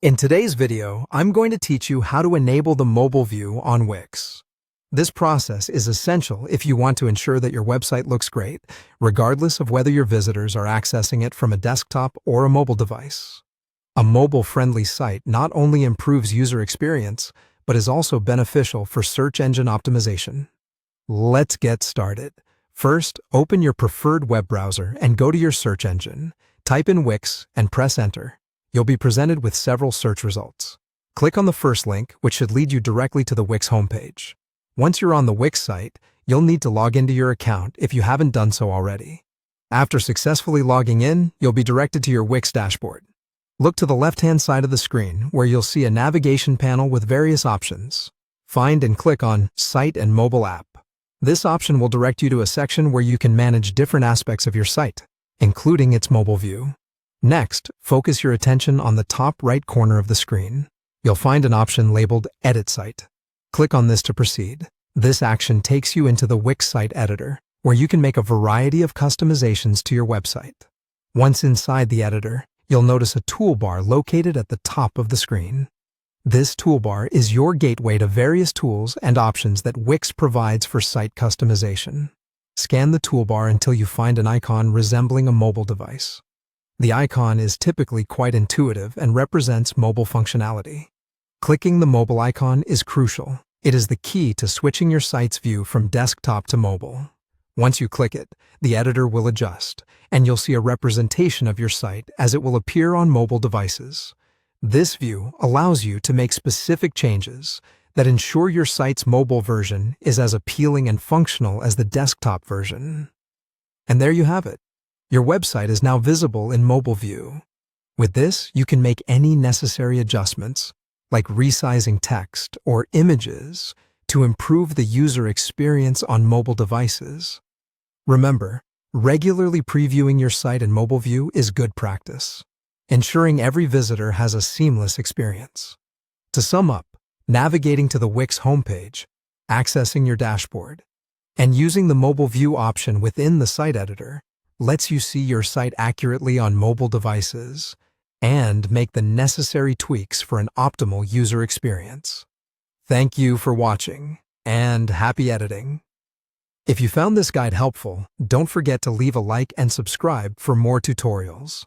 In today's video, I'm going to teach you how to enable the mobile view on Wix. This process is essential if you want to ensure that your website looks great, regardless of whether your visitors are accessing it from a desktop or a mobile device. A mobile-friendly site not only improves user experience, but is also beneficial for search engine optimization. Let's get started. First, open your preferred web browser and go to your search engine. Type in Wix and press Enter. You'll be presented with several search results. Click on the first link, which should lead you directly to the Wix homepage. Once you're on the Wix site, you'll need to log into your account if you haven't done so already. After successfully logging in, you'll be directed to your Wix dashboard. Look to the left-hand side of the screen, where you'll see a navigation panel with various options. Find and click on Site and Mobile App. This option will direct you to a section where you can manage different aspects of your site, including its mobile view. Next, focus your attention on the top right corner of the screen. You'll find an option labeled Edit Site. Click on this to proceed. This action takes you into the Wix Site Editor, where you can make a variety of customizations to your website. Once inside the editor, you'll notice a toolbar located at the top of the screen. This toolbar is your gateway to various tools and options that Wix provides for site customization. Scan the toolbar until you find an icon resembling a mobile device. The icon is typically quite intuitive and represents mobile functionality. Clicking the mobile icon is crucial. It is the key to switching your site's view from desktop to mobile. Once you click it, the editor will adjust, and you'll see a representation of your site as it will appear on mobile devices. This view allows you to make specific changes that ensure your site's mobile version is as appealing and functional as the desktop version. And there you have it. Your website is now visible in mobile view. With this, you can make any necessary adjustments, like resizing text or images, to improve the user experience on mobile devices. Remember, regularly previewing your site in mobile view is good practice, ensuring every visitor has a seamless experience. To sum up, navigating to the Wix homepage, accessing your dashboard, and using the mobile view option within the site editor lets you see your site accurately on mobile devices and make the necessary tweaks for an optimal user experience. Thank you for watching, and happy editing! If you found this guide helpful, don't forget to leave a like and subscribe for more tutorials.